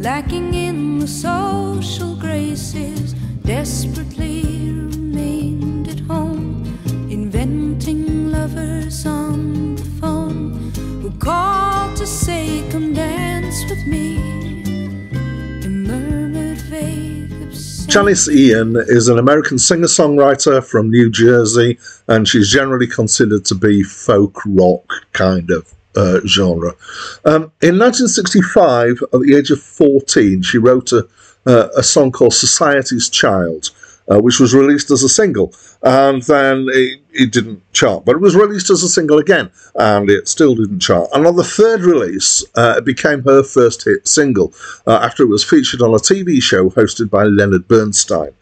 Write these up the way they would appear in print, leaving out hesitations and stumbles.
lacking in the social graces, desperately remained at home, inventing lovers on the phone who called to say, come dance with me, and murmured vague obscenities. Janis Ian is an American singer-songwriter from New Jersey, and she's generally considered to be folk rock kind of genre. In 1965, at the age of 14, she wrote a song called Society's Child, which was released as a single, and then it didn't chart, but it was released as a single again, and it still didn't chart. And on the third release, it became her first hit single, after it was featured on a TV show hosted by Leonard Bernstein.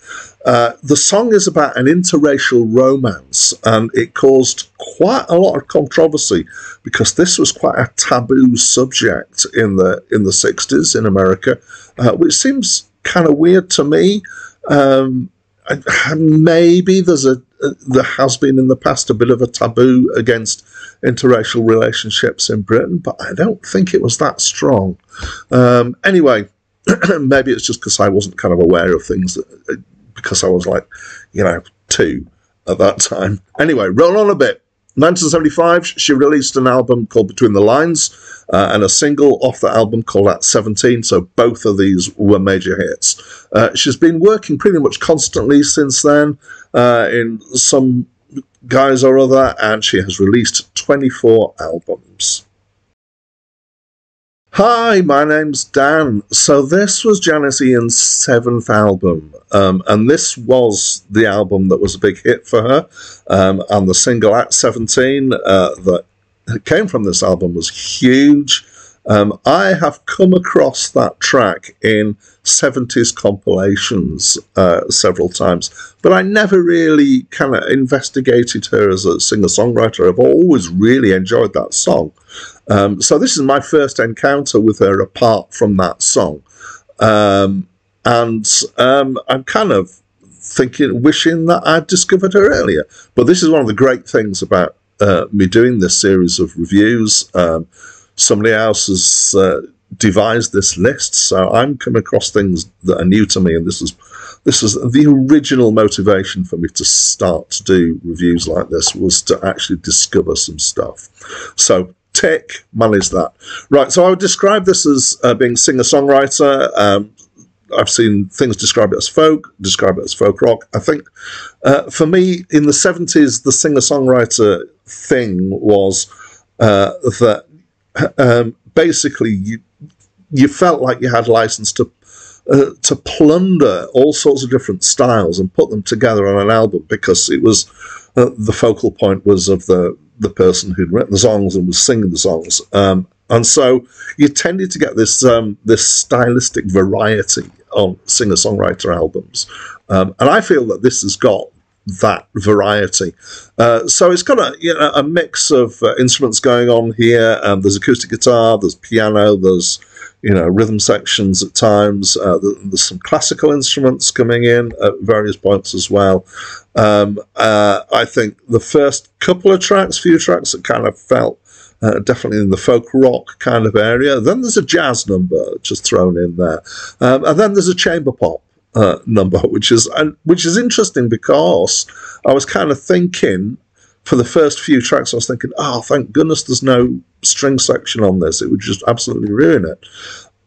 The song is about an interracial romance, and it caused quite a lot of controversy because this was quite a taboo subject in the 60s in America, which seems kind of weird to me. Maybe there has been in the past a bit of a taboo against interracial relationships in Britain, but I don't think it was that strong. Anyway, maybe it's just because I wasn't kind of aware of things because I was like, 2 at that time. Anyway, roll on a bit. 1975, she released an album called Between the Lines and a single off the album called At 17, so both of these were major hits. She's been working pretty much constantly since then in some guise or other, and she has released 24 albums. Hi, my name's Dan. So this was Janis Ian's 7th album, and this was the album that was a big hit for her, and the single At 17 that came from this album was huge. I have come across that track in 70s compilations several times, but I never really kind of investigated her as a singer-songwriter. I've always really enjoyed that song. So this is my first encounter with her apart from that song. And I'm kind of wishing that I'd discovered her earlier. But this is one of the great things about me doing this series of reviews. Somebody else has devised this list, so I'm coming across things that are new to me, and this is the original motivation for me to start to do reviews like this, was to actually discover some stuff. So tick, manage that. Right, so I would describe this as being singer-songwriter. I've seen things describe it as folk, describe it as folk rock. I think for me, in the 70s, the singer-songwriter thing was that basically you felt like you had license to plunder all sorts of different styles and put them together on an album, because it was the focal point was of the person who'd written the songs and was singing the songs, and so you tended to get this stylistic variety on singer-songwriter albums, and I feel that this has got that variety. So it's got a mix of instruments going on here. There's acoustic guitar, there's piano, there's rhythm sections at times. There's some classical instruments coming in at various points as well. I think the first few tracks that kind of felt definitely in the folk rock kind of area. Then there's a jazz number just thrown in there, and then there's a chamber pop number, which is interesting, because I was kind of thinking for the first few tracks, I was thinking, oh, thank goodness there's no string section on this. It would just absolutely ruin it.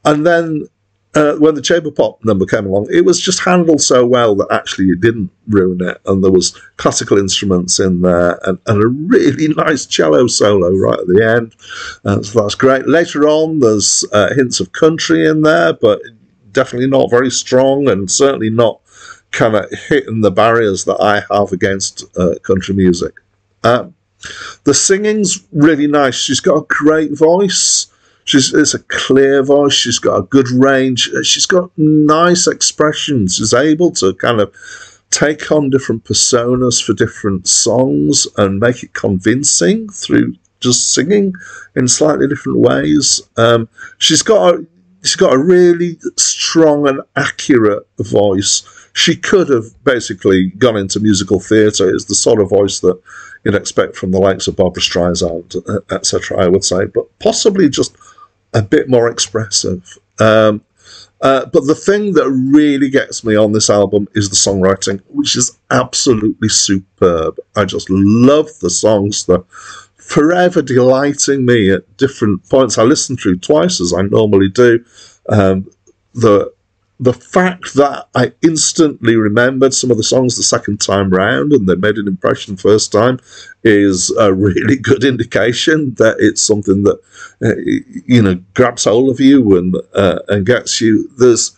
And then when the chamber pop number came along, it was just handled so well that actually it didn't ruin it. And there was classical instruments in there and a really nice cello solo right at the end. So that's great. Later on, there's hints of country in there, but definitely not very strong, and certainly not kind of hitting the barriers that I have against country music. The singing's really nice. She's got a great voice. It's a clear voice. She's got a good range. She's got nice expressions. She's able to kind of take on different personas for different songs and make it convincing through just singing in slightly different ways. She's got a really strong and accurate voice. She could have basically gone into musical theatre. It's the sort of voice that you'd expect from the likes of Barbra Streisand, etc., I would say, but possibly just a bit more expressive. But the thing that really gets me on this album is the songwriting, which is absolutely superb. I just love the songs. They're forever delighting me at different points. I listen through twice, as I normally do. The fact that I instantly remembered some of the songs the second time round and they made an impression first time is a really good indication that it's something that grabs hold of you and gets you. There's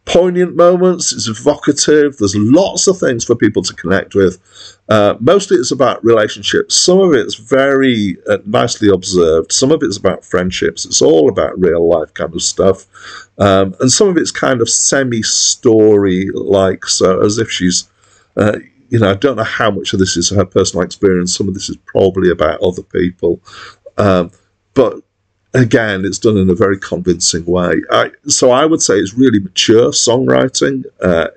poignant moments, it's evocative, there's lots of things for people to connect with. Mostly it's about relationships. Some of it's very nicely observed. Some of it's about friendships. It's all about real life kind of stuff. And some of it's kind of semi-story like, so as if she's, I don't know how much of this is her personal experience. Some of this is probably about other people. But again, it's done in a very convincing way. So I would say it's really mature songwriting.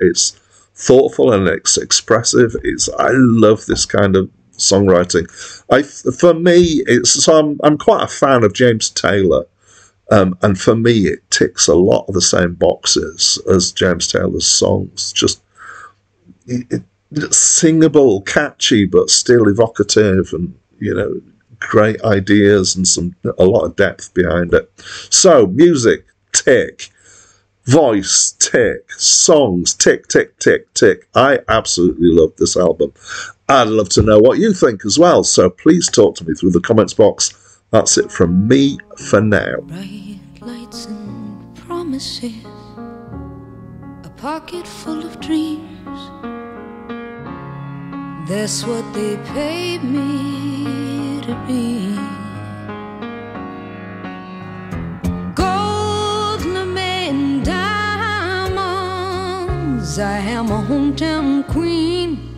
It's thoughtful and it's expressive. I love this kind of songwriting. For me, I'm quite a fan of James Taylor, and for me, it ticks a lot of the same boxes as James Taylor's songs. Just singable, catchy, but still evocative, and great ideas and a lot of depth behind it. So music, tick. Voice, tick. Songs, tick, tick, tick, tick. I absolutely love this album. I'd love to know what you think as well, so please talk to me through the comments box. That's it from me for now. Bright lights and promises, a pocket full of dreams. That's what they paid me to be. I am a hometown queen.